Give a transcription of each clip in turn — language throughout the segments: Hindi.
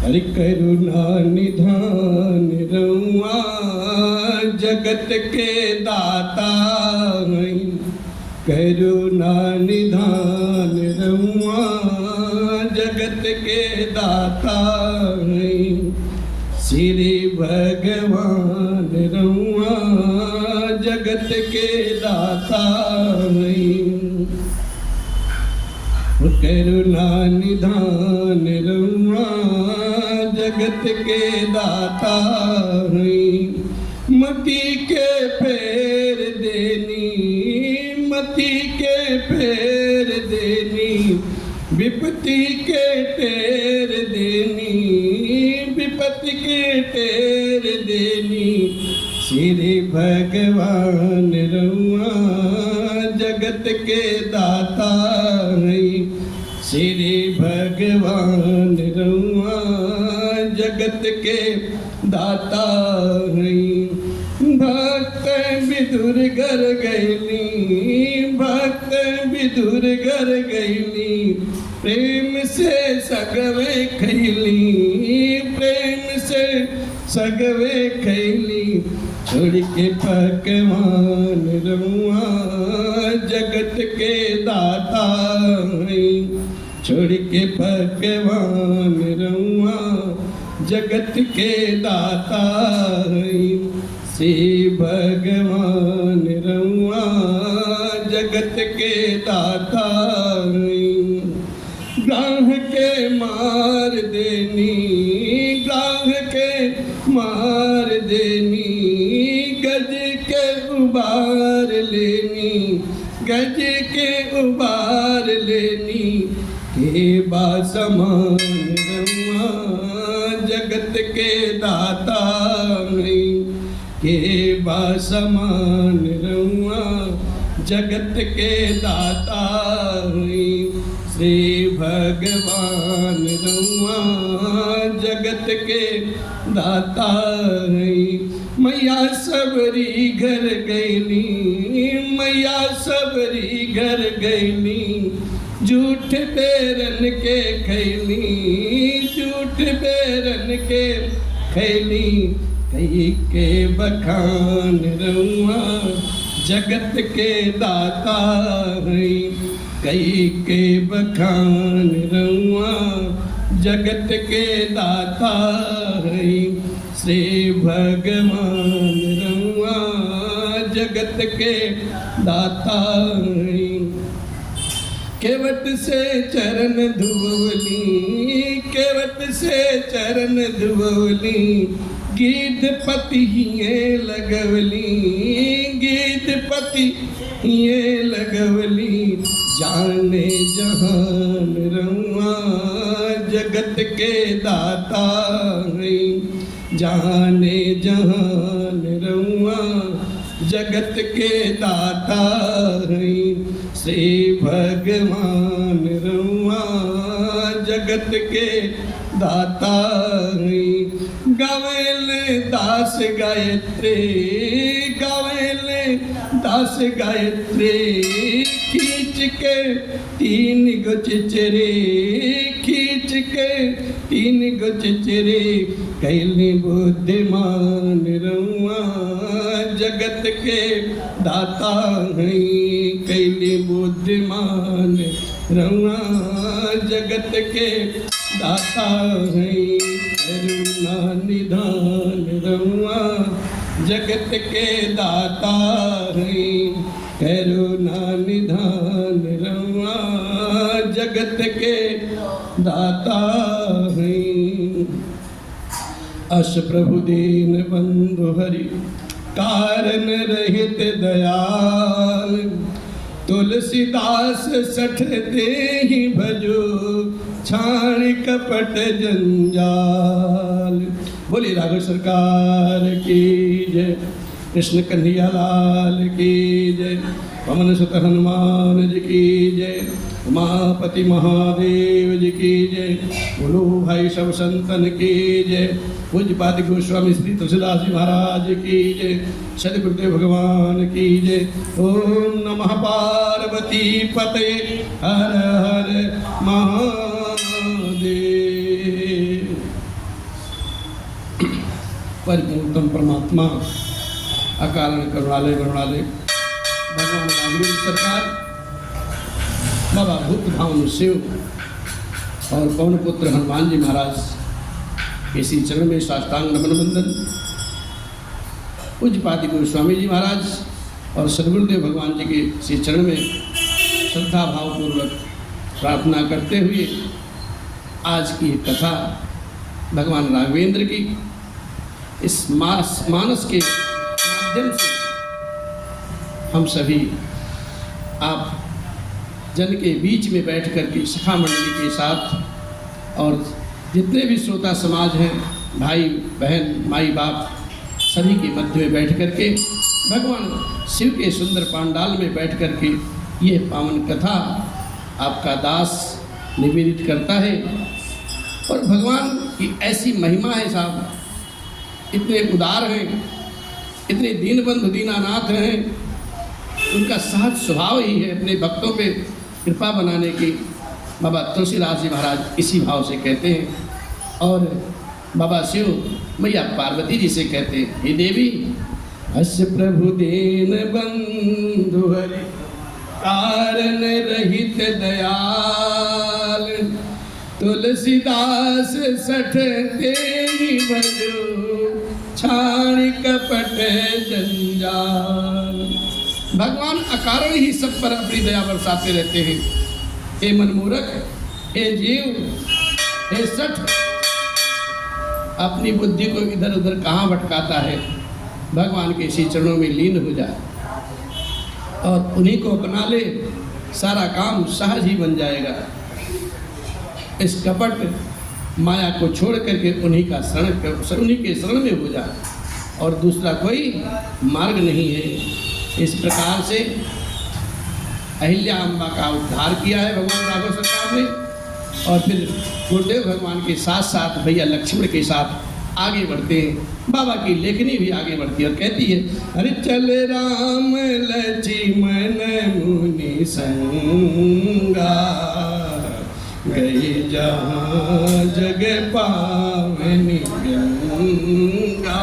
हरि करुणा निधान रउआ जगत के दाता हैं। करुणा निधान रउआ जगत के दाता हैं। श्री भगवान रउआ जगत के दाता हैं। करुणा निधान रउआ जगत के दाता हैं। मति के फेर देनी, मति के फेर देनी, विपत्ति के टेर देनी, विपत्ति के टेर देनी। श्री भगवान रउआ जगत के दाता हैं। श्री भगवान रउआ जगत के दाता हैं। भक्त विदुर घर गैली, भक्त विदुर घर गैली, प्रेम से सगवे खैली, प्रेम से सगवे खैली। छोड़ के भगवान रउआ जगत के दाता हैं। छोड़ के भगवान रउआ जगत के दाता हैं। श्री भगवान रउआ जगत के दाता हैं। गांव के मार देनी, गांव के मार देनी, गज के उबार लेनी, गज के उबार लेनी। के बासमान रउआ जगत के दाता हैं। के बासमान रउआ जगत के दाता हैं। श्री भगवान रउआ जगत के दाता हैं। मैया सबरी घर गैली, मैया सबरी घर गैली, झूठ बेरन के खैली, झूठ बेरन के खैली। कई के बखान रउआ जगत के दाता हैं। कई के बखान रउआ जगत के दाता हैं। श्री भगवान रउआ जगत के दाता हैं। केवट से चरण धुवली, केवट से चरण धुवली, गीत पति हिये लगवली, गीत पति हिये लगवली। जाने जहान रउआ जगत के दाता हैं। जाने जहान रउआ जगत के दाता हैं। श्री भगवान रउआ जगत के दाता हैं। गावेल दास गायत्री, गावेल दास गायत्री, खींच के तीन गो चिचरे, खींच के तीन गो चिचरे। कैली बुद्धिमान रउआ जगत के दाता हैं। कैली बुद्धिमान रउआ जगत के दाता हैं। करुणा निधान रउआ जगत के दाता हैं। करुणा निधान रउआ जगत के दाता हैं। अस प्रभु दीन बंधु हरि कारण रहित दयाल, तुलसीदास सठ देहि भजो छाण कपट जंजाल। बोली राघव सरकार की जय। कृष्ण कन्हैया लाल की जय। पवन सुत हनुमान जी की जय। उमापति महादेव जी की जय। बोलो भाई सब संतन की जय। पूज्यपाद गोस्वामी श्री तुलसीदास जी महाराज की जय। सदगुरुदेव भगवान की जय। ओम नमः पार्वती पते हर हर महादेव। परिपूर्णतम परमात्मा अकारण करुणालय करुणालय भगवान राघवेंद्र सरकार, बाबा भूत भावन शिव और पवन पुत्र हनुमान जी महाराज इसी चरण में साष्टांग नमन वंदन। पूज्यपाद गोस्वामी जी महाराज और सदगुरुदेव भगवान जी के इसी चरण में श्रद्धा भावपूर्वक प्रार्थना करते हुए आज की कथा भगवान राघवेंद्र की इस मानस के माध्यम से हम सभी आप जन के बीच में बैठ कर के सखा मंडली के साथ और जितने भी श्रोता समाज हैं, भाई बहन माई बाप, सभी के मध्य में बैठ कर के भगवान शिव के सुंदर पांडाल में बैठ कर के ये पावन कथा आपका दास निवेदित करता है। और भगवान की ऐसी महिमा है साहब, इतने उदार हैं, इतने दीनबंधु दीनानाथ हैं, उनका सहज स्वभाव ही है अपने भक्तों पे कृपा बनाने की। बाबा तुलसीदास जी महाराज इसी भाव से कहते हैं और बाबा शिव मैया पार्वती जी से कहते हैं, हे देवी हस्य प्रभु दीन बंधु हरि कारण रहित दयाल, तुलसीदास सठ तेरी भजो छाण कपट जंजाल। भगवान अकारण ही सब पर अपनी दया बरसाते रहते हैं। हे मनमूर्ख, हे जीव, हे सठ, अपनी बुद्धि को इधर उधर कहाँ भटकाता है, भगवान के इसी चरणों में लीन हो जाए और उन्हीं को अपना ले, सारा काम सहज ही बन जाएगा। इस कपट माया को छोड़ करके उन्हीं के शरण में हो जाए और दूसरा कोई मार्ग नहीं है। इस प्रकार से अहिल्या अम्बा का उद्धार किया है भगवान राघव सरकार ने और फिर गुरुदेव भगवान के साथ साथ भैया लक्ष्मण के साथ आगे बढ़ते हैं। बाबा की लेखनी भी आगे बढ़ती है और कहती है, अरे चल राम लक्ष्मण मुनि संगा, गए जहाँ जग पावनी गंगा।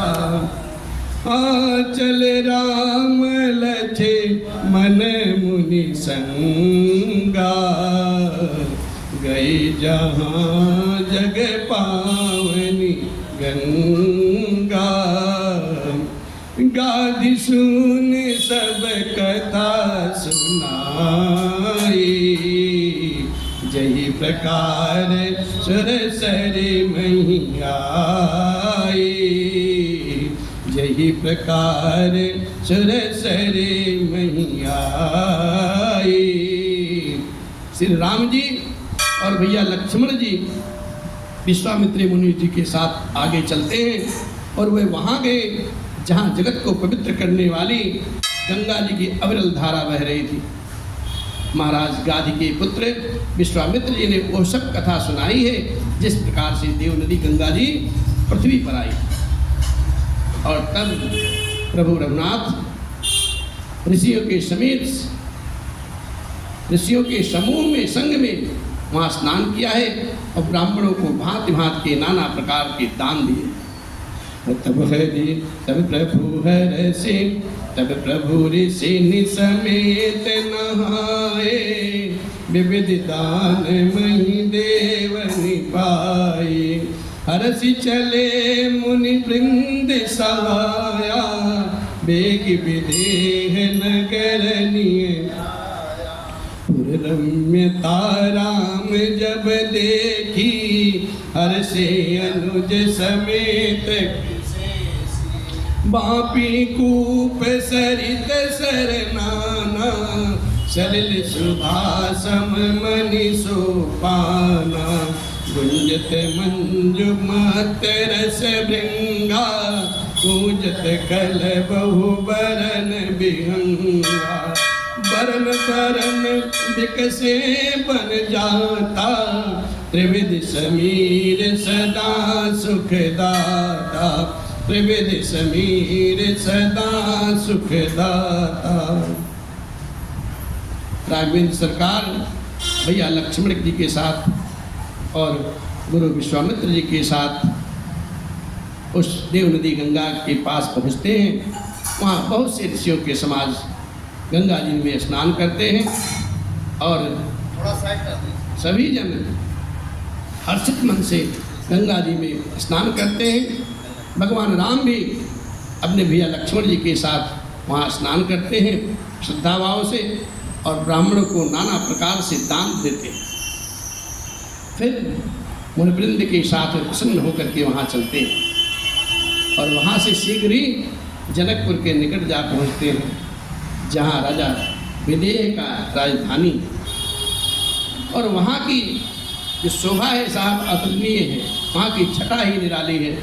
चल राम लक्ष्मण मुनि संगा, गए जहाँ जग पावनी गंगा। गाधि सुन सब कथा सुनाई, जही प्रकार सुरसरी मैया आई, जही प्रकार सुरसरी मैया आई। श्री राम जी और भैया लक्ष्मण जी विश्वामित्र मुनि जी के साथ आगे चलते हैं और वे वहाँ गए जहाँ जगत को पवित्र करने वाली गंगा जी की अविरल धारा बह रही थी। महाराज गाधी के पुत्र विश्वामित्र जी ने वो सब कथा सुनाई है जिस प्रकार से देव नदी गंगा जी पृथ्वी पर आई। और तब प्रभु रघुनाथ ऋषियों के समेत, ऋषियों के समूह में, संग में वहाँ स्नान किया है और ब्राह्मणों को भांति भांति के नाना प्रकार के दान दिए। तब हरि तब प्रभु हर से, तब प्रभु ऋषि समेत नहाए, विविध दान मही देव निपाए। हरसि चले मुनि वृंद सहाया, बेग विदेह नगर निय। रम्यता राम जब देखी, हर्षे अनुज समेत। बापी कूप सरित सरनाना, सलिल सुधा सम मनि सोपाना। गुंजत मंजु मत रस भृंगा, पूजत कल बहु बरन बिहंगा। बरन बरन बिकसे बन जाता, त्रिविध समीर सदा सुखदाता। त्रिविध समीर सदा सुखदाता। राघवेंद्र सरकार भैया लक्ष्मण जी के साथ और गुरु विश्वामित्र जी के साथ उस देव नदी गंगा के पास पहुँचते हैं। वहाँ बहुत से ऋषियों के समाज गंगा जी में स्नान करते हैं और सभी जन हर्षित मन से गंगा जी में स्नान करते हैं। भगवान राम भी अपने भैया लक्ष्मण जी के साथ वहाँ स्नान करते हैं श्रद्धा भाव से, और ब्राह्मणों को नाना प्रकार से दान देते हैं। फिर मुनिवृंद के साथ प्रसन्न होकर के वहाँ चलते हैं और वहाँ से शीघ्र ही जनकपुर के निकट जा पहुँचते हैं, जहाँ राजा विदेह का राजधानी। और वहाँ की जो शोभा है साहब अतुलनीय है, वहाँ की छटा ही निराली है।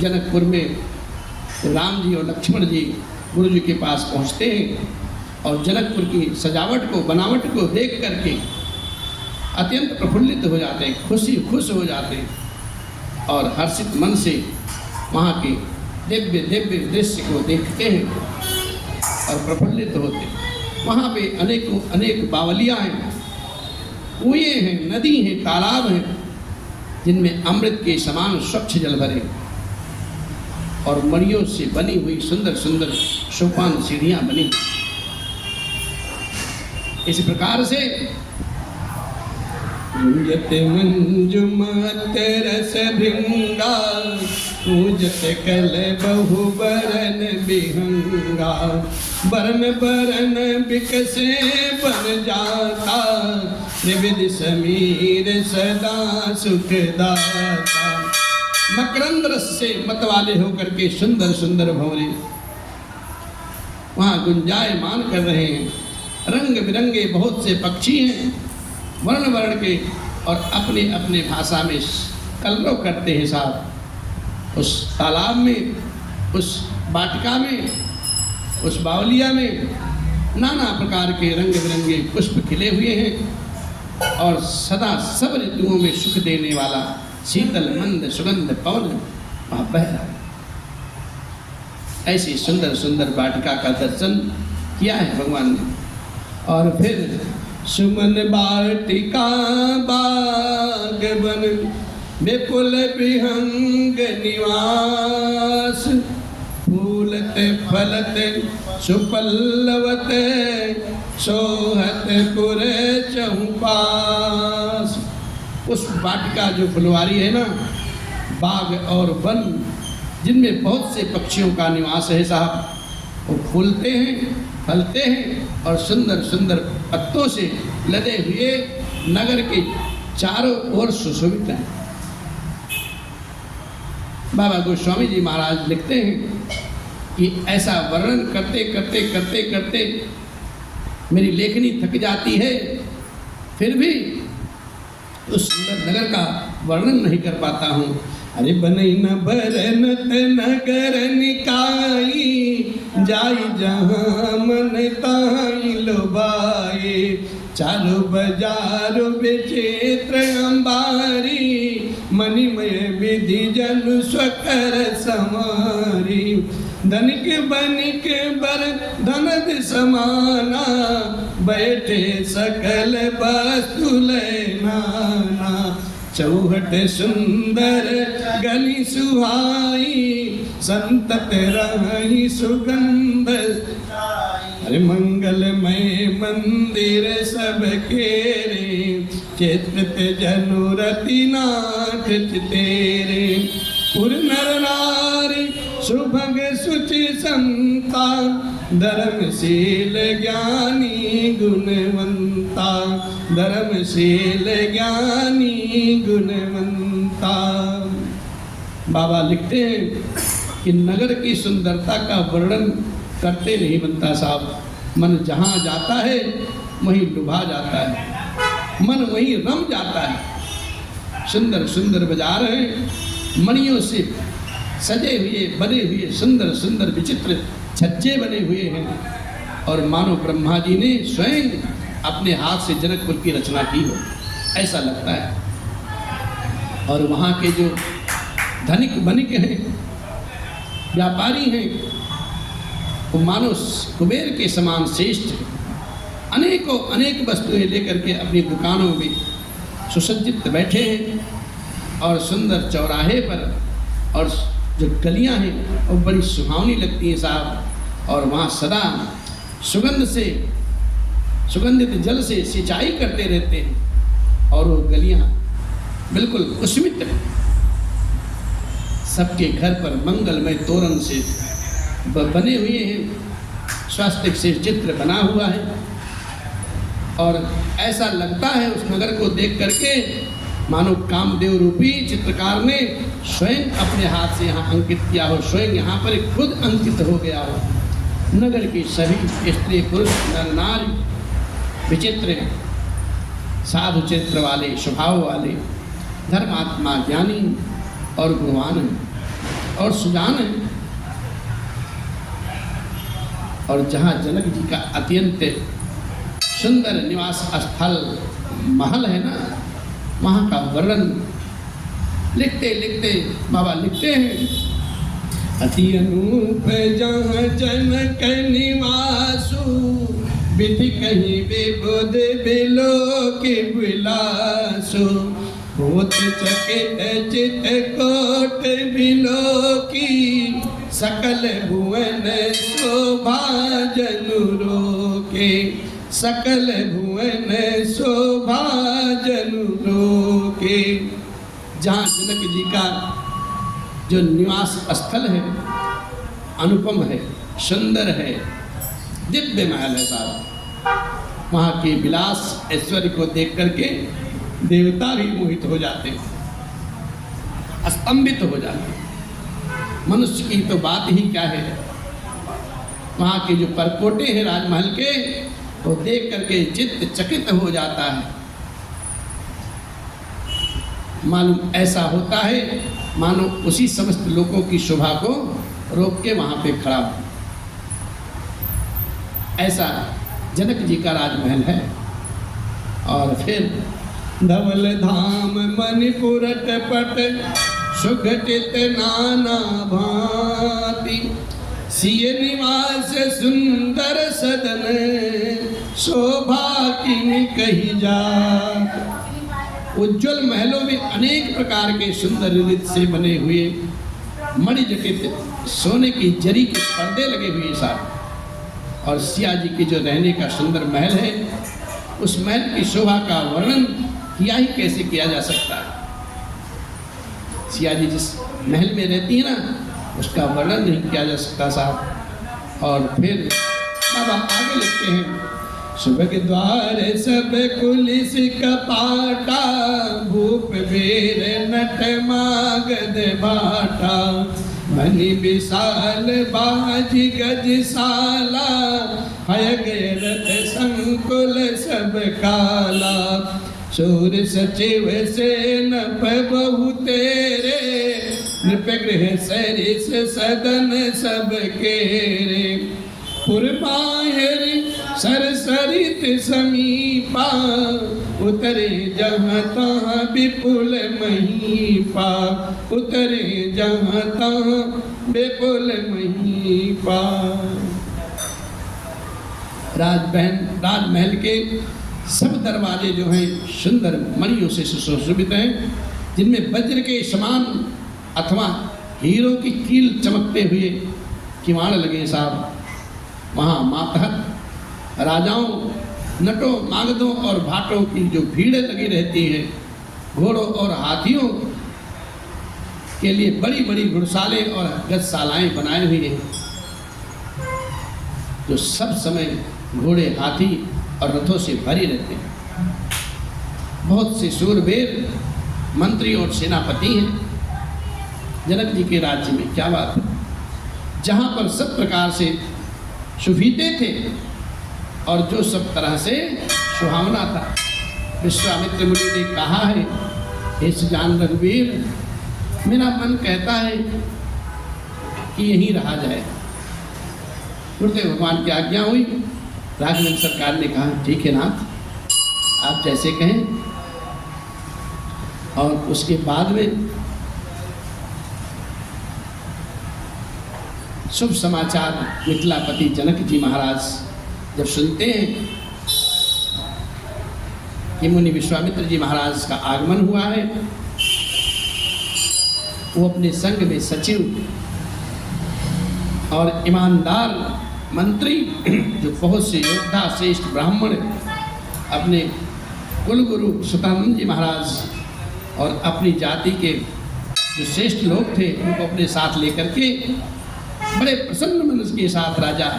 जनकपुर में राम जी और लक्ष्मण जी गुरु जी के पास पहुँचते हैं और जनकपुर की सजावट को, बनावट को देख करके अत्यंत प्रफुल्लित हो जाते हैं, खुश हो जाते हैं और हर्षित मन से वहाँ के दिव्य दिव्य दृश्य को देखते हैं और प्रफुल्लित होते हैं। वहाँ पे अनेक बावलियाँ हैं, कुएँ हैं, नदी हैं, तालाब हैं, जिनमें अमृत के समान स्वच्छ जल भरे और मणियों से बनी हुई सुंदर सुंदर सोपान सीढ़ियाँ बनी। इस प्रकार से पूजत मंजुमत रस भृंगा, पूजत कल बहु बरन बिहंगा, बरन बरन बिकसे बन जाता, त्रिविध समीर सदा सुखदाता। मकरंद रस से मतवाले होकर के सुंदर सुंदर भंवरे वहाँ गुंजायमान कर रहे हैं। रंग बिरंगे बहुत से पक्षी हैं, वर्ण वर्ण के, और अपने अपने भाषा में कलरव करते हैं साहब। उस तालाब में, उस वाटिका में, उस बावलिया में नाना प्रकार के रंग बिरंगे पुष्प खिले हुए हैं और सदा सब ऋतुओं में सुख देने वाला शीतल मंद सुगंध पवन वहाँ बह रहा है। ऐसी सुंदर सुंदर वाटिका का दर्शन किया है भगवान ने। और फिर सुमन वाटिका बाग बन, विपुल विहंग निवास, फूलत फलत सुपल्लवत, सोहत पुर चहुपास। उस वाटिका जो फुलवारी है ना, बाग और वन जिनमें बहुत से पक्षियों का निवास है साहब, वो फूलते हैं, फलते हैं और सुंदर सुंदर पत्तों से लदे हुए नगर के चारों ओर सुशोभित हैं। बाबा गोस्वामी जी महाराज लिखते हैं कि ऐसा वर्णन करते करते करते करते मेरी लेखनी थक जाती है, फिर भी उस सुंदर नगर का वर्णन नहीं कर पाता हूँ। अरे बनई न बरनत नगर निकाई, जाई जहाँ मन ताई लोबाए, चारो बाजारो विचित्र अंबारी, मणिमय विधि जन स्वकर समारी, धनिक बनिक बर धनद समाना, बैठे सकल वस्तु नाना, चौहट सुंदर गली सुहाई, संतत रही सुगंध। अरे मंगलमय मंदिर सब केरे, चित्त जनुरति नाथ तेरे, पुर नर नारी सुभग सुचि संता, धर्मशील ज्ञानी गुणवंता, धर्मशील ज्ञानी गुणवंता। बाबा लिखते हैं कि नगर की सुंदरता का वर्णन करते नहीं बनता साहब। मन जहाँ जाता है वहीं डुबा जाता है, मन वहीं रम जाता है। सुंदर सुंदर बाजार हैं, मणियों से सजे हुए बने हुए सुंदर सुंदर विचित्र छज्जे बने हुए हैं, और मानो ब्रह्मा जी ने स्वयं अपने हाथ से जनकपुर की रचना की हो, ऐसा लगता है। और वहाँ के जो धनिक बनिक हैं, व्यापारी हैं, वो मानो कुबेर के समान श्रेष्ठ, अनेकों अनेक वस्तुएं लेकर के अपनी दुकानों में सुसज्जित बैठे हैं। और सुंदर चौराहे पर, और जो गलियां हैं वो बड़ी सुहावनी लगती हैं साहब, और वहाँ सदा सुगंधित जल से सिंचाई करते रहते हैं, और वो गलियां बिल्कुल पुष्पित हैं। सबके घर पर मंगलमय तोरण से बने हुए हैं, स्वास्तिक से चित्र बना हुआ है, और ऐसा लगता है उस नगर को देख करके मानो कामदेव रूपी चित्रकार ने स्वयं अपने हाथ से यहाँ अंकित किया हो, स्वयं यहाँ पर खुद अंकित हो गया हो। नगर की सभी स्त्री पुरुष नर नारी विचित्र हैं, साधु चित्र वाले, स्वभाव वाले, धर्मात्मा, ज्ञानी और गुणवान हैं और सुजान हैं। और जहाँ जनक जी का अत्यंत सुंदर निवास स्थल महल है ना, वहाँ का वर्णन लिखते लिखते बाबा लिखते हैं, अति अनूप जहाँ जनक निवासु, विधि कहीं विबुध बिलोक बिलासु, होत चकित चित कोट बिलोकी, सकल भुवन शोभा जनु रोके, सकल भुवन शोभा जनु रोके। जहाँ जनक जी का जो निवास स्थल है अनुपम है, सुंदर है, दिव्य महल है साहब। वहाँ के विलास ऐश्वर्य को देख करके देवता भी मोहित हो जाते, स्तंभित हो जाते। मनुष्य की तो बात ही क्या है। वहाँ के जो परकोटे हैं राजमहल के, वो देख करके चित्त चकित हो जाता है। मालूम ऐसा होता है मानो उसी समस्त लोगों की शोभा को रोक के वहाँ पे खड़ा हो। ऐसा जनक जी का राजमहल है। और फिर धवल धाम मणिपुरट पट, सुघटित नाना भांति, सिय निवास सुंदर सदन, शोभा किन कही जा। उज्ज्वल महलों में अनेक प्रकार के सुंदर ललित से बने हुए मणिजटित सोने की जरी के पर्दे लगे हुए साथ, और सिया जी के जो रहने का सुंदर महल है, उस महल की शोभा का वर्णन किया ही कैसे किया जा सकता है। सिया जी जिस महल में रहती है ना, उसका वर्णन नहीं किया जा सकता साहब। और फिर बाबा आगे लिखते हैं, सुबह द्वार सब कुलिस कपाटा, भूप वीर नट मागध बाटा, मणि विशाल बाजी गजशाला, हय गए रथ संकुल सब काला, सूर सचिव सेन बहु तेरे, नृपगृह सरिस सदन सब केरे, पुरबाहिर सरसरित समीपा, उतरे जहाँ तहाँ विपुल महीपा, उतरे जहाँ तहाँ विपुल महीपा। राजमहल के सब दरवाजे जो हैं सुंदर मणियों से सुशोभित हैं, जिनमें वज्र के समान अथवा हीरो की कील चमकते हुए किवाड़ लगे साहब। वहाँ मातहत राजाओं, नटों, मागधों और भाटों की जो भीड़ लगी रहती है, घोड़ों और हाथियों के लिए बड़ी बड़ी घुड़सालें और गजशालाएं बनाई हुई हैं, जो सब समय घोड़े, हाथी और रथों से भरी रहते हैं। बहुत से शूरवीर मंत्री और सेनापति हैं जनक जी के राज्य में। क्या बात है, जहाँ पर सब प्रकार से सुविधे थे और जो सब तरह से सुहावना था। विश्वामित्र मुनि ने कहा है, हे सुजान रघुवीर, मेरा मन कहता है कि यहीं रहा जाए। गुरुदेव भगवान की आज्ञा हुई। राघवेंद्र सरकार ने कहा, ठीक है नाथ, आप जैसे कहें। और उसके बाद में शुभ समाचार मिथिलापति जनक जी महाराज जब सुनते हैं कि मुनि विश्वामित्र जी महाराज का आगमन हुआ है, वो अपने संग में सचिव और ईमानदार मंत्री, जो बहुत से योद्धा श्रेष्ठ ब्राह्मण, अपने कुलगुरु सुतानंद जी महाराज और अपनी जाति के जो श्रेष्ठ लोग थे उनको अपने साथ लेकर के बड़े प्रसन्न मन के साथ राजा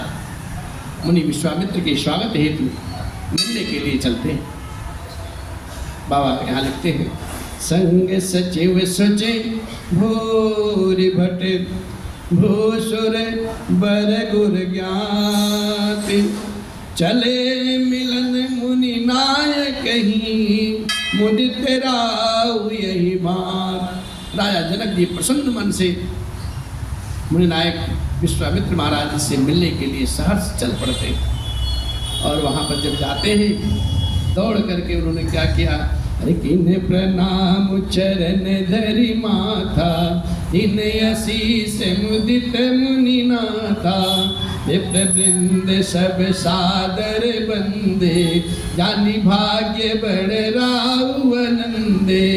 मुनि विश्वामित्र के स्वागत हेतु मिलने के लिए चलते हैं। बाबा यहाँ लिखते हैं, संग सचिव सोचे भूरि भट भूसुर बर गुर ज्ञात, चले मिलन मुनि नायक ही मुदित राव यही बात। राजा जनक जी प्रसन्न मन से मुनि नायक विश्वामित्र महाराज से मिलने के लिए सहर्ष चल पड़ते और वहाँ पर जब जाते हैं दौड़ करके उन्होंने क्या किया, अरे किन्हे प्रणाम चरण धरि माथा, इन्हें आशीष मुदित मुनि नाथा, विप्र वृंद सब सादर बंदे, जानी भाग्य बड़ राव आनंदे।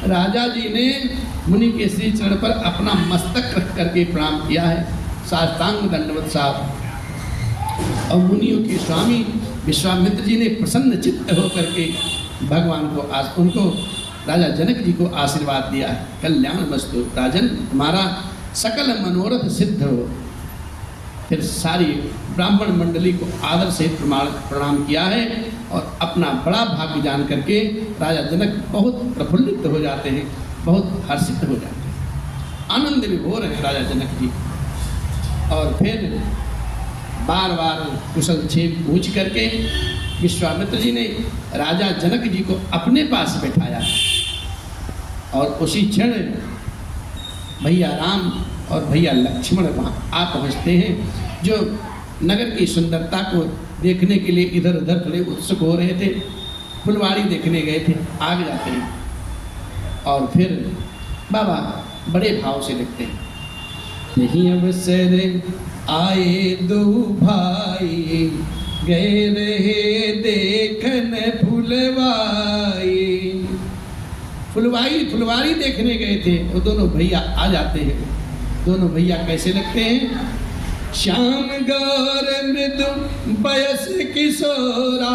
राजा जी ने मुनि के श्री चरण पर अपना मस्तक रख करके प्रणाम किया है, साष्टांग दंडवत साहब। और मुनियों के स्वामी विश्वामित्र जी ने प्रसन्न चित्त होकर के भगवान को उनको राजा जनक जी को आशीर्वाद दिया है, कल्याण मस्तु राजन, तुम्हारा सकल मनोरथ सिद्ध हो। फिर सारी ब्राह्मण मंडली को आदर से प्रणाम किया है और अपना बड़ा भाग्य जान करके राजा जनक बहुत प्रफुल्लित हो जाते हैं, बहुत हर्षित हो जाते हैं, आनंद विभोर है राजा जनक जी। और फिर बार बार कुशल क्षेम पूछ करके विश्वामित्र जी ने राजा जनक जी को अपने पास बैठाया और उसी क्षण भैया राम और भैया लक्ष्मण वहाँ आ पहुँचते हैं, जो नगर की सुंदरता को देखने के लिए इधर उधर थोड़े उत्सुक हो रहे थे, फुलवाड़ी देखने गए थे, आगे जाते हैं। और फिर बाबा बड़े भाव से लिखते हैं, यही अवसर आए दो भाई, गए रहे देखन फुलवाई। फुलवाड़ी देखने गए थे, वो दोनों भैया आ जाते हैं। दोनों भैया कैसे लगते हैं, श्याम गौर मृदु बयस किशोरा,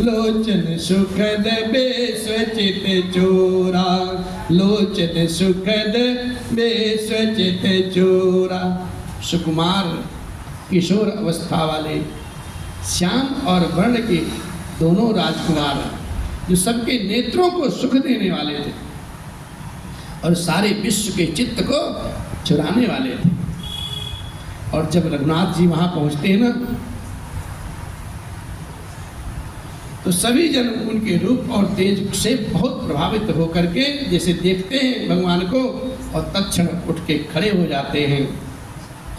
लोचन सुखद बेस्वचित चोरा, लोचन सुखद बेस्वचित चोरा। सुकुमार किशोर अवस्था वाले श्याम और वर्ण के दोनों राजकुमार जो सबके नेत्रों को सुख देने वाले थे और सारे विश्व के चित्त को चुराने वाले थे। और जब रघुनाथ जी वहाँ पहुँचते हैं ना, तो सभी जन उनके रूप और तेज से बहुत प्रभावित होकर के जैसे देखते हैं भगवान को और तत्क्षण उठ के खड़े हो जाते हैं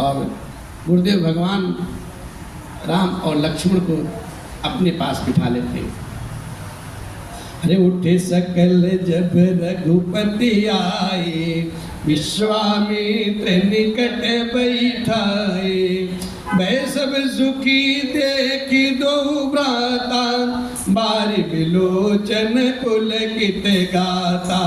और गुरुदेव भगवान राम और लक्ष्मण को अपने पास बिठा लेते हैं। अरे उठे सकल जब रघुपति आए, विश्वामित्र निकट बैठाए, वह सब सुखी देखी दो भ्राता, बारी बिलोचन पुलकित गाता,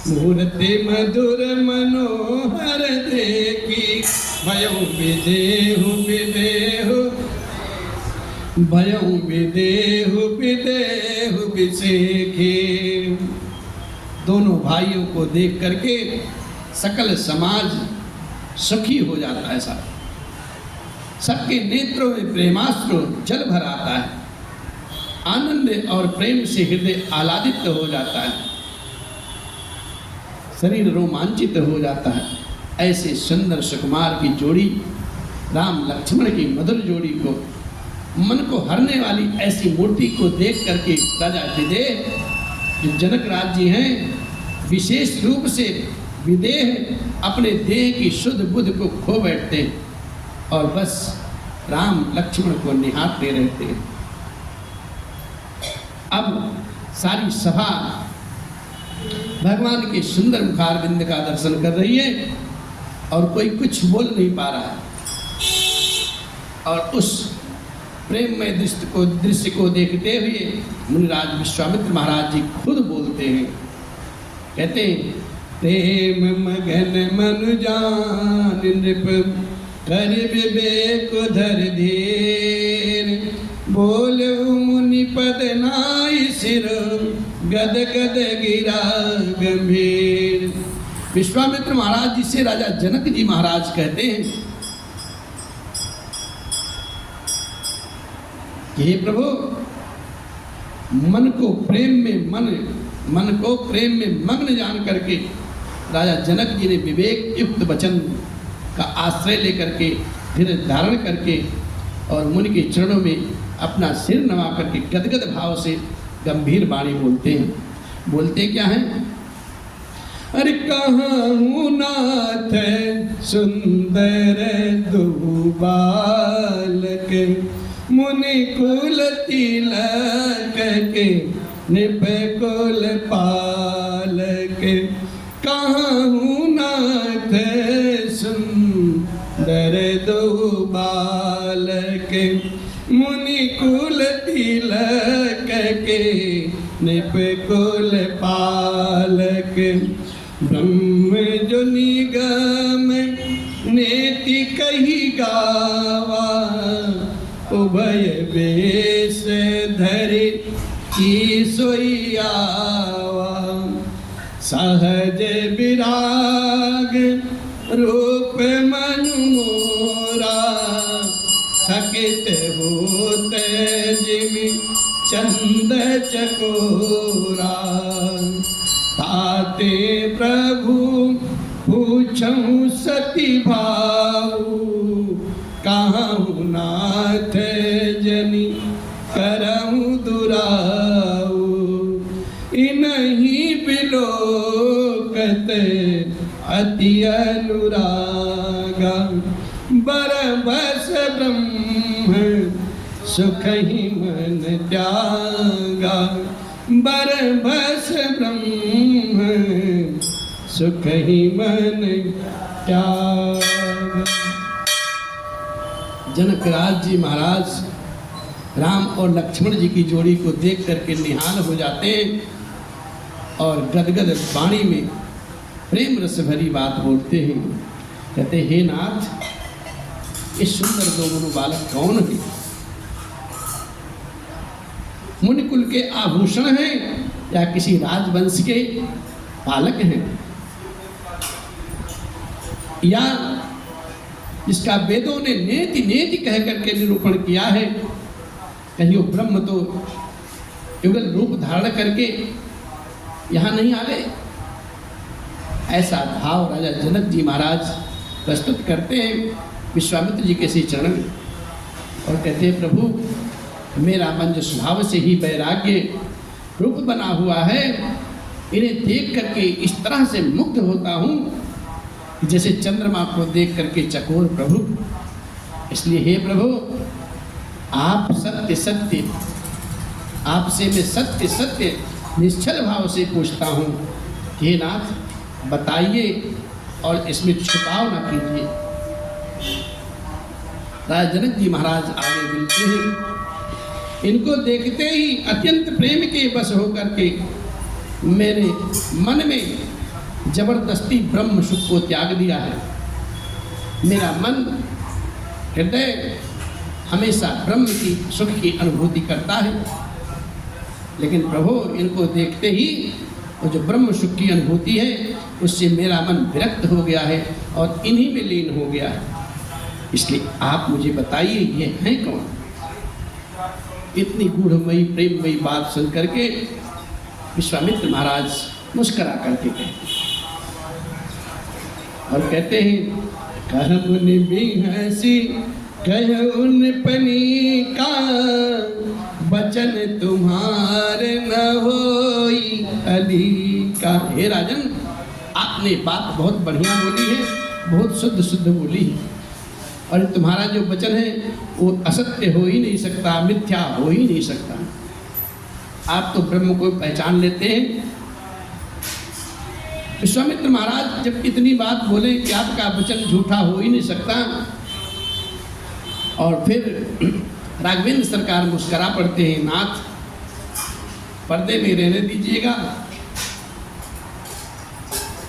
मूर्ति मधुर मनोहर देखी, भयउ विदेहु विदेहु भयउ विदेहु विदेहु विसेखी। दोनों भाइयों को देख करके सकल समाज सुखी हो जाता है साहब, सबके नेत्रों में प्रेमाश्रु जल भर आता है, आनंद और प्रेम से हृदय आह्लादित हो जाता है, शरीर रोमांचित हो जाता है। ऐसे सुंदर सुकुमार की जोड़ी, राम लक्ष्मण की मधुर जोड़ी को, मन को हरने वाली ऐसी मूर्ति को देख करके राजा विदेह जो जनक राज जी हैं विशेष रूप से विदेह अपने देह की शुद्ध बुद्ध को खो बैठते हैं और बस राम लक्ष्मण को निहारते रहते हैं। अब सारी सभा भगवान के सुंदर मुखारविंद का दर्शन कर रही है और कोई कुछ बोल नहीं पा रहा है। और उस प्रेममय दृश्य को देखते हुए मुनिराज विश्वामित्र महाराज जी खुद बोलते हैं, कहते हैं प्रेम मगन मनु जान नृप कर विवेक धर धीर बोले मुनि पद नाई सिर गद गद गिरा गंभीर। विश्वामित्र महाराज जी से राजा जनक जी महाराज कहते हैं कि हे प्रभु, मन को प्रेम में मग्न जान करके राजा जनक जी ने विवेक युक्त वचन का आश्रय लेकर के धीरज धारण करके और मुनि के चरणों में अपना सिर नवा करके गदगद भाव से गंभीर वाणी बोलते हैं। बोलते क्या हैं? अरे कहाँ हूँ नाथ सुंदर दुबालक मुनि कुल तिलक के निप कुल पालक। कहाँ हूँ नाथ सुंदर दुबालक मुनि कुल तिलक के निप कुल पालक। ब्रह्म जो निगम नेति कही गावा उभय वेश धरि की सोयावा। सहज विराग रूप मनु मोरा थकित होत जिमि चंद चकोरा। ताते प्रभु पूछऊं सती भाऊ कहाँ नाथ जनि करऊं दुराऊ। इन्हीं बिलोकत अति अनुरागा बरबस ब्रह्म सुख ही मन त्यागा। बरबस ब्रह्म सुख ही मन त्यागा। जनकराज जी महाराज राम और लक्ष्मण जी की जोड़ी को देख करके निहाल हो जाते हैं और गदगद वाणी में प्रेम रस भरी बात बोलते हैं। कहते हे नाथ, ये सुंदर दो मनु बालक कौन है? मुनिकुल के आभूषण हैं या किसी राजवंश के पालक हैं, या जिसका वेदों ने नेति नेति कह करके निरूपण किया है? कहीं वो ब्रह्म तो युगल रूप धारण करके यहाँ नहीं आ गए? ऐसा भाव राजा जनक जी महाराज प्रस्तुत करते हैं विश्वामित्र जी के श्री चरण में और कहते हैं प्रभु, मेरा मन जो स्वभाव से ही वैराग्य रूप बना हुआ है, इन्हें देख करके इस तरह से मुग्ध होता हूँ जैसे चंद्रमा को देख करके चकोर प्रभु। इसलिए हे प्रभु, आप सत्य सत्य, आपसे मैं सत्य सत्य निश्चल भाव से पूछता हूँ, हे नाथ बताइए और इसमें छुपाव न कीजिए। राजा जनक जी महाराज आगे मिलते हैं। इनको देखते ही अत्यंत प्रेम के बस होकर के मेरे मन में जबरदस्ती ब्रह्म सुख को त्याग दिया है। मेरा मन हृदय हमेशा ब्रह्म की सुख की अनुभूति करता है, लेकिन प्रभु इनको देखते ही वो जो ब्रह्म सुख की अनुभूति है उससे मेरा मन विरक्त हो गया है और इन्हीं में लीन हो गया है। इसलिए आप मुझे बताइए ये हैं कौन? इतनी गूढ़मयी प्रेममयी बात सुन करके विश्वामित्र महाराज मुस्करा करके कहते और कहते हैं करम भी हंसी कह उन पनी का बचन तुम्हारे न होई अली का। हे राजन, आपने बात बहुत बढ़िया बोली है, बहुत शुद्ध शुद्ध बोली है, और तुम्हारा जो वचन है वो असत्य हो ही नहीं सकता, मिथ्या हो ही नहीं सकता। आप तो ब्रह्म को पहचान लेते हैं। विश्वामित्र महाराज जब इतनी बात बोले कि आपका वचन झूठा हो ही नहीं सकता, और फिर राघवेंद्र सरकार मुस्करा पड़ते हैं, नाथ पर्दे में रहने दीजिएगा।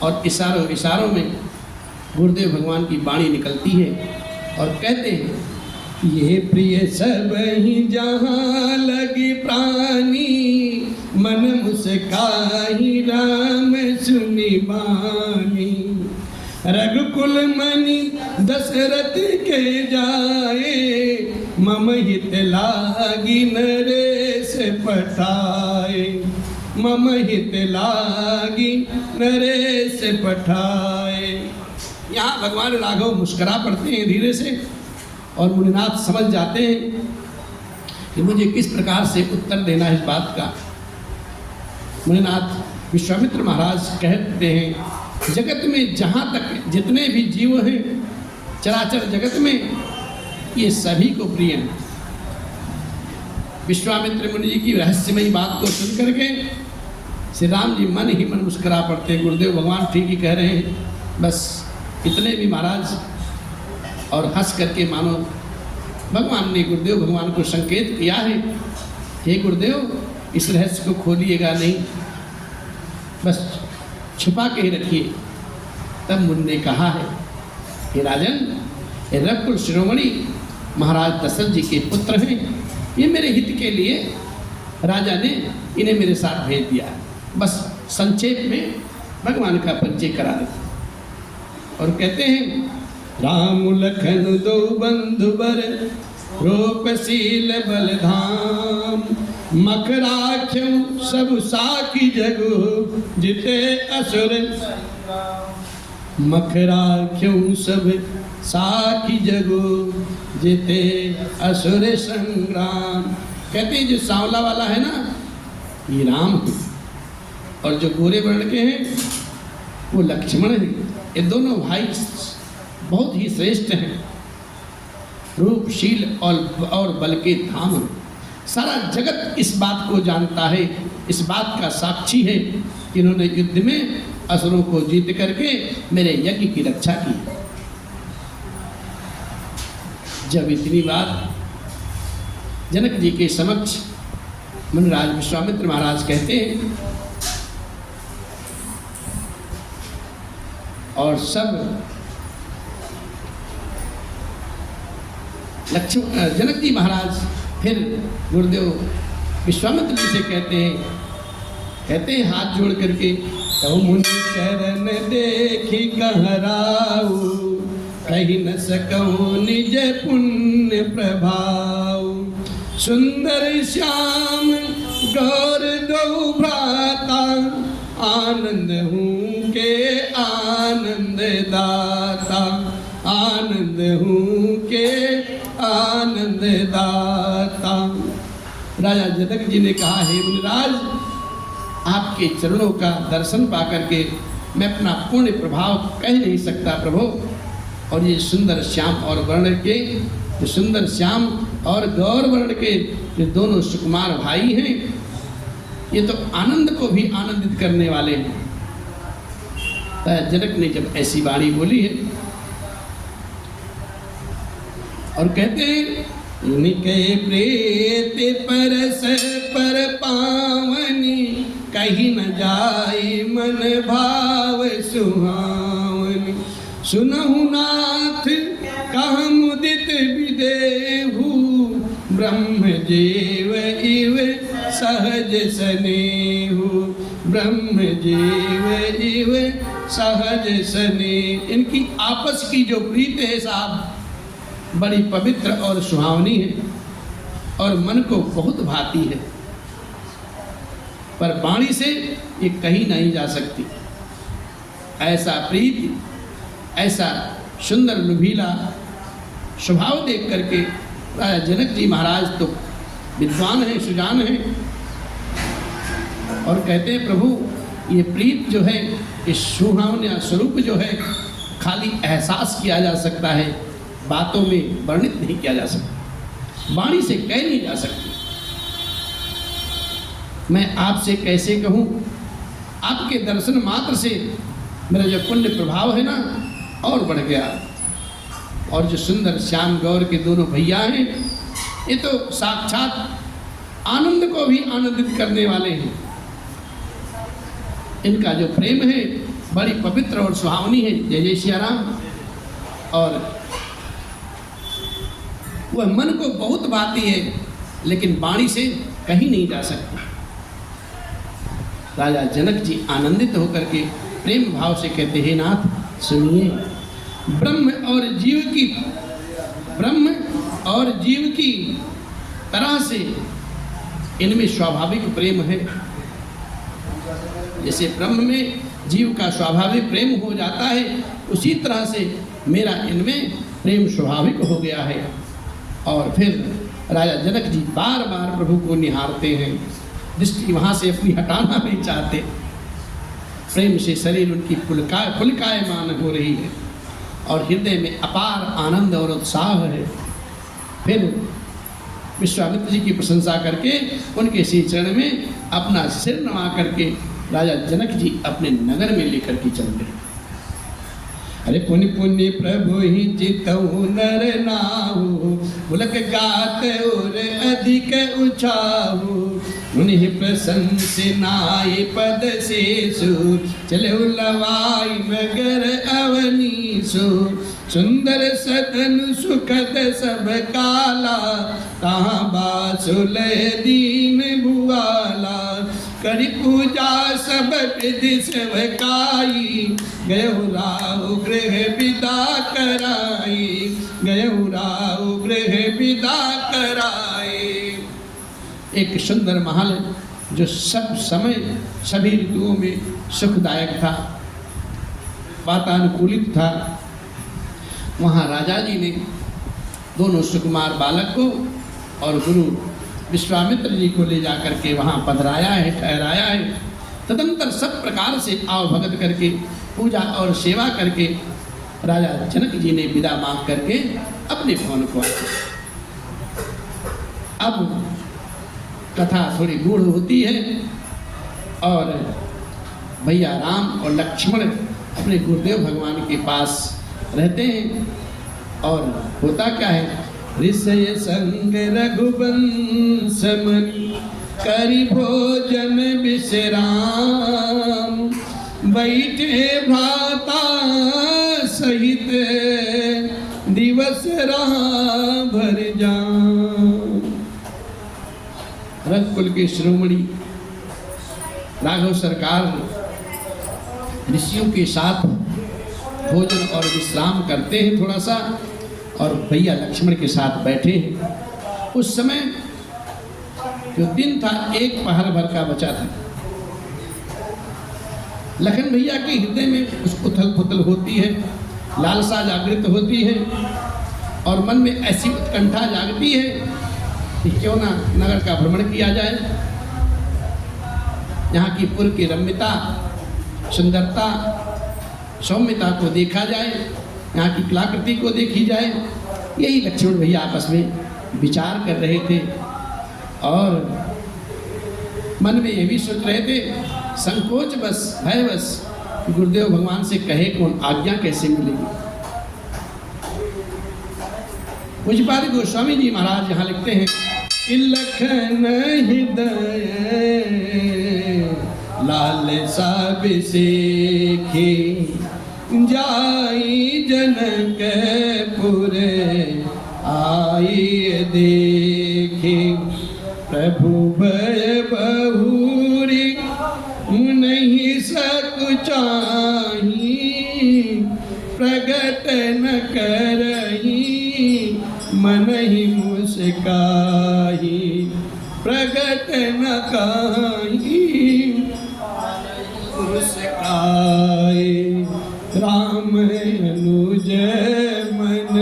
और इशारों इशारों में गुरुदेव भगवान की वाणी निकलती है और कहते हैं, ये प्रिय सब ही जहाँ लगी प्राणी, मन मुस्काई राम सुनी बानी। रघुकुल मणि दशरथ के जाए, मम हित लागी नरेश पठाए, मम हित लागी नरेश पठाए। यहाँ भगवान राघव मुस्कुरा पड़ते हैं धीरे से और मुनिनाथ समझ जाते हैं कि मुझे किस प्रकार से उत्तर देना है इस बात का। मुनिनाथ विश्वामित्र महाराज कहते हैं, जगत में जहाँ तक जितने भी जीव हैं, चराचर जगत में, ये सभी को प्रिय हैं। विश्वामित्र मुनि जी की रहस्यमयी बात को सुन करके श्री राम जी मन ही मन मुस्कुरा पड़ते हैं। गुरुदेव भगवान ठीक ही कह रहे हैं, बस इतने भी महाराज, और हंस करके मानो भगवान ने गुरुदेव भगवान को संकेत किया है, हे गुरुदेव इस रहस्य को खोलिएगा नहीं, बस छुपा के ही रखिए। तब मुनि ने कहा है, हे राजन, ये रघुकुल शिरोमणि महाराज दशरथ जी के पुत्र हैं, ये मेरे हित के लिए राजा ने इन्हें मेरे साथ भेज दिया। बस संक्षेप में भगवान का परिचय करा देते और कहते हैं, राम लखन दो बंधु बर, रूपशील बलधाम, मकराख्यम सब साखी जगु, जिते असुर मकराख्यम सब साखी जगु, जिते असुर संग्राम। कहते हैं जो सांवला वाला है ना, ये राम है, और जो गोरे वर्ण के हैं वो लक्ष्मण है। ये दोनों भाई बहुत ही श्रेष्ठ हैं, रूपशील और बल के धाम। सारा जगत इस बात को जानता है, इस बात का साक्षी है कि इन्होंने युद्ध में असुरों को जीत करके मेरे यज्ञ की रक्षा की। जब इतनी बात जनक जी के समक्ष मुनिराज विश्वामित्र महाराज कहते हैं, और सब जनक जी महाराज फिर गुरुदेव विश्वामित्र जी से कहते हैं हाथ जोड़ करके, तो मुनि चरण देखी कहराऊ, कही न सकऊं निज पुण्य प्रभाव, सुंदर श्याम गौर दो भ्राता, आनंद हूँ के आनंद दाता, आनंद हूँ के आनंद दाता। राजा जनक जी ने कहा, हे मुनिराज, आपके चरणों का दर्शन पाकर के मैं अपना पूर्ण प्रभाव कह नहीं सकता प्रभु। और ये सुंदर श्याम और वर्ण के, ये सुंदर श्याम और गौर वर्ण के ये दोनों सुकुमार भाई हैं, ये तो आनंद को भी आनंदित करने वाले हैं। जनक ने जब ऐसी वाणी बोली है और कहते हैं, इनके प्रेत परस पर पावनी, कहीं न जाई मन भाव सुहावनी, सुनहु नाथ कहाँ मुदित विदेहु, ब्रह्म जीव इव सहज स्नेहु, ब्रह्म जीव इव सहज स्नेह। इनकी आपस की जो प्रीत है साहब, बड़ी पवित्र और सुहावनी है और मन को बहुत भाती है, पर वाणी से ये कहीं नहीं जा सकती। ऐसा प्रीति, ऐसा सुंदर लुभीला स्वभाव देख करके राजा जनक जी महाराज तो विद्वान हैं, सुजान हैं, और कहते हैं, प्रभु ये प्रीत जो है, इस सुहावना स्वरूप जो है, खाली एहसास किया जा सकता है, बातों में वर्णित नहीं किया जा सकता, वाणी से कह नहीं जा सकती। मैं आपसे कैसे कहूँ, आपके दर्शन मात्र से मेरा जो पुण्य प्रभाव है ना और बढ़ गया। और जो सुंदर श्याम गौर के दोनों भैया हैं, ये तो साक्षात आनंद को भी आनंदित करने वाले हैं। इनका जो प्रेम है बड़ी पवित्र और सुहावनी है। जय जय सिया राम। और वह मन को बहुत भाती है, लेकिन वाणी से कहीं नहीं जा सकती। राजा जनक जी आनंदित होकर के प्रेम भाव से कहते हैं, नाथ सुनिए, ब्रह्म और जीव की तरह से इनमें स्वाभाविक प्रेम है। जैसे ब्रह्म में जीव का स्वाभाविक प्रेम हो जाता है, उसी तरह से मेरा इनमें प्रेम स्वाभाविक हो गया है। और फिर राजा जनक जी बार बार प्रभु को निहारते हैं, दृष्टि वहाँ से अपनी हटाना नहीं चाहते। प्रेम से शरीर उनकी पुलकायमान हो रही है और हृदय में अपार आनंद और उत्साह है। फिर विश्वामित्र जी की प्रशंसा करके उनके श्री चरण में अपना सिर नवा करके राजा जनक जी अपने नगर में लेकर के चल गए। अरे पुण्य पुण्य प्रभु ही चितऊ नर नाहु, पुलक गात और अधिक उछाहु, उन्हीं प्रशंस नाय पद शेषु, चले लवाई नगर अवनीसु, सुंदर सदन सुखद सब काला, कहाँ बासुलय दीन भुआला, करी पूजा सब विधि सेवकाई, गयो राव गृह विदा कराई, गयो राव गृह विदा कराई। एक सुंदर महल जो सब समय सभी ऋतुओं में सुखदायक था, वातानुकूलित था। वहाँ राजा जी ने दोनों सुकुमार बालक को और गुरु विश्वामित्र जी को ले जाकर के वहाँ पधराया है, ठहराया है। तदंतर सब प्रकार से आवभगत करके पूजा और सेवा करके राजा जनक जी ने विदा मांग करके अपने भवन को आए। अब कथा थोड़ी गूढ़ होती है और भैया राम और लक्ष्मण अपने गुरुदेव भगवान के पास रहते हैं। और होता क्या है, ऋषय संग रघुवंश मणि, करि भोजन विश्राम, बैठे भ्राता सहित, दिवस रहा भर जाम। रघुकुल के शिरोमणि राघव सरकार ऋषियों के साथ भोजन और विश्राम करते हैं थोड़ा सा, और भैया लक्ष्मण के साथ बैठे हैं। उस समय जो दिन था एक पहर भर का बचा था। लखन भैया के हृदय में उस उथल पुथल होती है, लालसा जागृत होती है और मन में ऐसी उत्कंठा जागती है कि क्यों ना नगर का भ्रमण किया जाए, यहाँ की पुर की रम्यता, सुंदरता, सौम्यता को देखा जाए, यहाँ की कलाकृति को देखी जाए। यही लक्ष्मण भैया आपस में विचार कर रहे थे और मन में ये भी सोच रहे थे, संकोच बस, भय बस, गुरुदेव भगवान से कहे कौन, आज्ञा कैसे मिलेगी। पूज्यपाद गोस्वामी जी महाराज यहाँ लिखते हैं, लखन हृदय लालसा बिसेखे, जाई जनकपुर आई देखे, प्रभु भय बहुरी नहीं सकु चाही, प्रगट न करही मन ही मुस्काही, प्रगट न कही मुस्काए। राम अनुज मन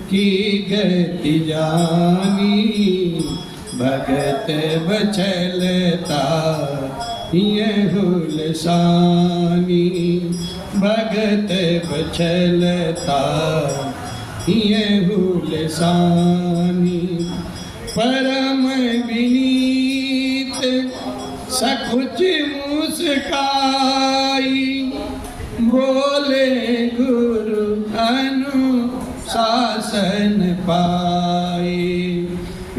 की गति जानी, भगत बचलता ये हुलसानी, भगत बचलता ये हुलसानी। परम विनीत सकुच मुस्काई, बोले गुरु अनुशासन पाए,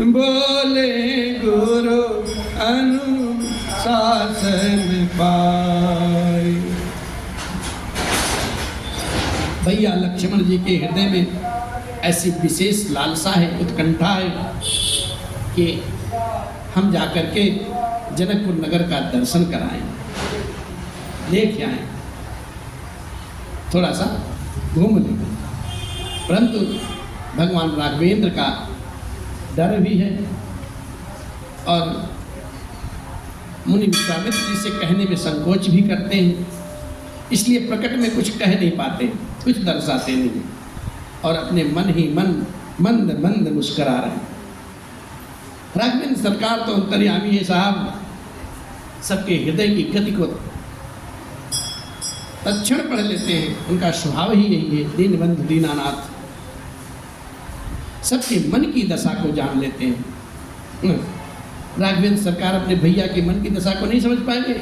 बोले गुरु अनुशासन पाए। भैया लक्ष्मण जी के हृदय में ऐसी विशेष लालसा है, उत्कंठा है कि हम जाकर के जनकपुर नगर का दर्शन कराएं, लेके आए, थोड़ा सा घूम लें। परंतु भगवान राघवेंद्र का डर भी है और मुनि विश्वामित्र जी से कहने में संकोच भी करते हैं, इसलिए प्रकट में कुछ कह नहीं पाते, कुछ दर्शाते नहीं और अपने मन ही मन मंद मंद मुस्करा रहे हैं। राघवेंद्र सरकार तो अंतर्यामी है साहब, सबके हृदय की गति को तत्क्षण पढ़ लेते हैं, उनका स्वभाव ही यही है, दीनबंधु दीनानाथ, सबके मन की दशा को जान लेते हैं। राघवेंद्र सरकार अपने भैया के मन की दशा को नहीं समझ पाएंगे,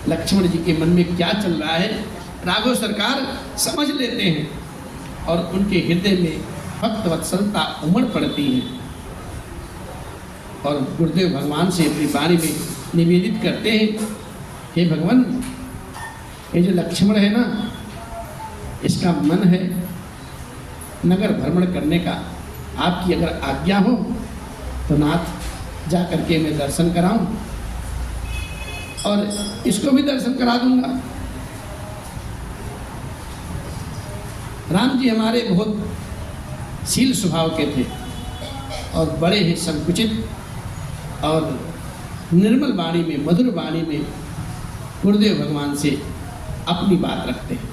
लक्ष्मण जी के मन में क्या चल रहा है राघव सरकार समझ लेते हैं और उनके हृदय में भक्त वत्सलता उमड़ पड़ती है और गुरुदेव भगवान से अपनी बाणी में निवेदित करते हैं, हे भगवान, ये जो लक्ष्मण है ना, इसका मन है नगर भ्रमण करने का, आपकी अगर आज्ञा हो तो नाथ जा करके मैं दर्शन कराऊं और इसको भी दर्शन करा दूंगा। राम जी हमारे बहुत शील स्वभाव के थे और बड़े ही संकुचित और निर्मल वाणी में, मधुर वाणी में गुरुदेव भगवान से अपनी बात रखते हैं।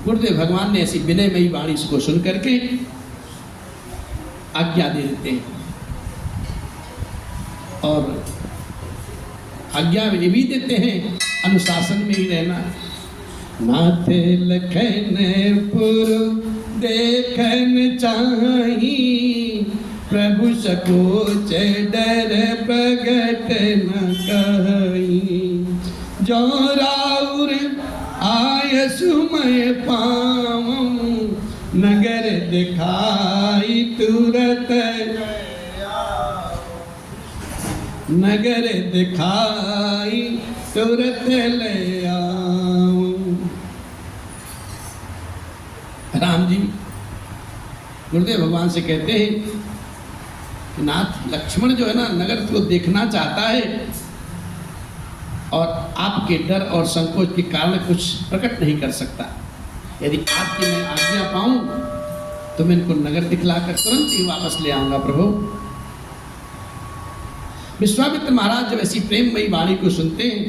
गुरुदेव भगवान ने ऐसी विनयमयी वाणी को सुन करके आज्ञा दे देते हैं और आज्ञा ये भी देते हैं अनुशासन में ही रहना। नाथ लखनपुर देखन चाही, प्रभु सकोच डर प्रगट न कहीं, जो राउर आय सुमय पाऊं, नगर दिखाई तुरत, नगर दिखाई तुरत ले आऊं। राम जी गुरुदेव भगवान से कहते हैं कि नाथ, लक्ष्मण जो है ना, नगर को देखना चाहता है और आपके डर और संकोच के कारण कुछ प्रकट नहीं कर सकता। यदि आपकी मैं आज्ञा पाऊं तो मैं इनको नगर दिखलाकर तुरंत ही वापस ले आऊंगा प्रभु। विश्वामित्र महाराज जब ऐसी प्रेममयी वाणी को सुनते हैं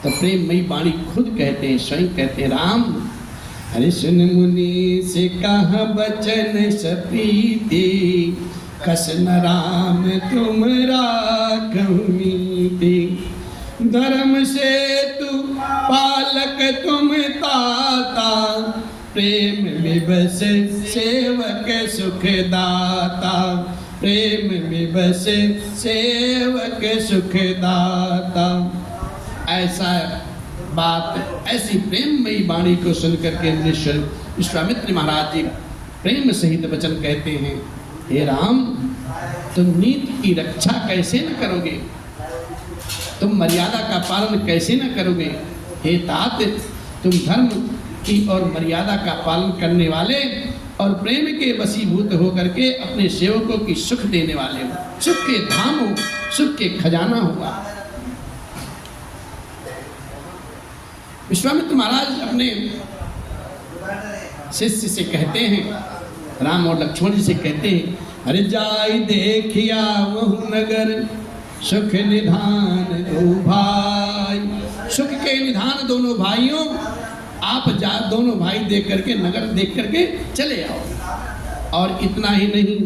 तो प्रेममयी वाणी खुद कहते हैं, स्वयं कहते हैं, राम, अरे सुन मुनि से कहा बचन सप्रीति, कसन राम तुम राघमीति, धर्म से तू पालक तुम ताता, प्रेम विबस सेवक सुखदाता, प्रेम विबस सेवक सुखदाता। ऐसा बात, ऐसी प्रेममयी वाणी को सुनकर के विश्वामित्र महाराज जी प्रेम सहित वचन कहते हैं, हे राम, तुम नीति की रक्षा कैसे न करोगे, तुम मर्यादा का पालन कैसे न करोगे। हे तात, तुम धर्म की और मर्यादा का पालन करने वाले और प्रेम के वशीभूत होकर के अपने सेवकों की सुख देने वाले हो, सुख के धाम हो, सुख के खजाना हुआ। विश्वामित्र महाराज अपने शिष्य से कहते हैं, राम और लक्ष्मण जी से कहते हैं, अरे जाई देखिया वह नगर, सुख निधान दो भाई। सुख के निधान दोनों भाइयों, आप जा, दोनों भाई देख करके नगर देख करके चले आओ। और इतना ही नहीं,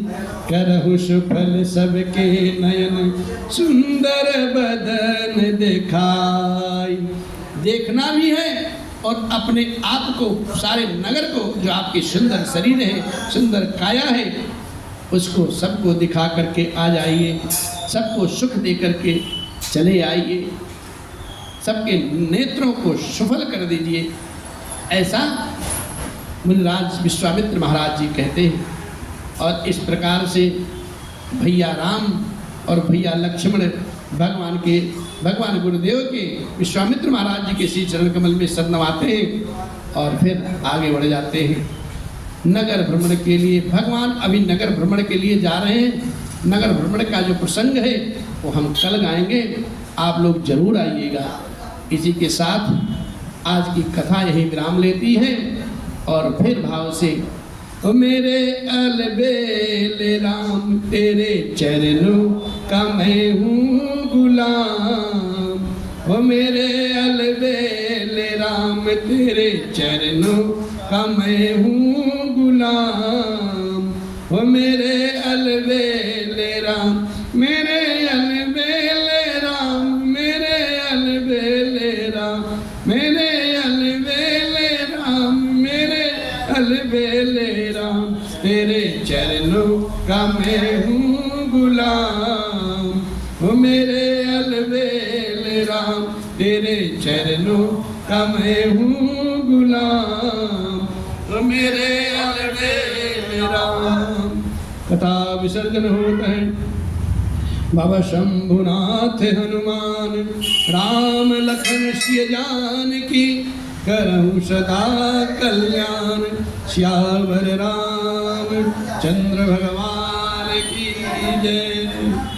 करहु सुफल सबके नयन, सुंदर बदन दिखाई। देखना भी है और अपने आप को, सारे नगर को, जो आपकी सुंदर शरीर है, सुंदर काया है, उसको सबको दिखा करके आ जाइए, सबको सुख दे करके चले आइए, सबके नेत्रों को सफल कर दीजिए। ऐसा मुनिराज विश्वामित्र महाराज जी कहते हैं। और इस प्रकार से भैया राम और भैया लक्ष्मण भगवान गुरुदेव के विश्वामित्र महाराज जी के श्री चरण कमल में सर नवाते हैं और फिर आगे बढ़ जाते हैं नगर भ्रमण के लिए। भगवान अभी नगर भ्रमण के लिए जा रहे हैं। नगर भ्रमण का जो प्रसंग है वो हम कल गाएंगे, आप लोग जरूर आइएगा। इसी के साथ आज की कथा यही विराम लेती है और फिर भाव से ओ मेरे अलबेले राम तेरे चरणों का मैं हूँ गुलाम। ओ मेरे अलबेले राम तेरे चरणों का मैं हूँ गुलाम। ओ मेरे अलबेले राम मेरे अलबेले राम मेरे अलबेले राम मेरे अलबेले राम मेरे अलबेले राम तेरे चरणों का मैं हूँ गुलाम। ओ मेरे अलबेले राम तेरे चरणों का मैं हूँ गुलाम। ओ मेरे अलबेले राम। कथा विसर्जन होता है। बाबा शंभुनाथ हनुमान राम लखन सिय जानकी करहु सदा कल्याण। श्यावर राम चंद्र भगवान की जय।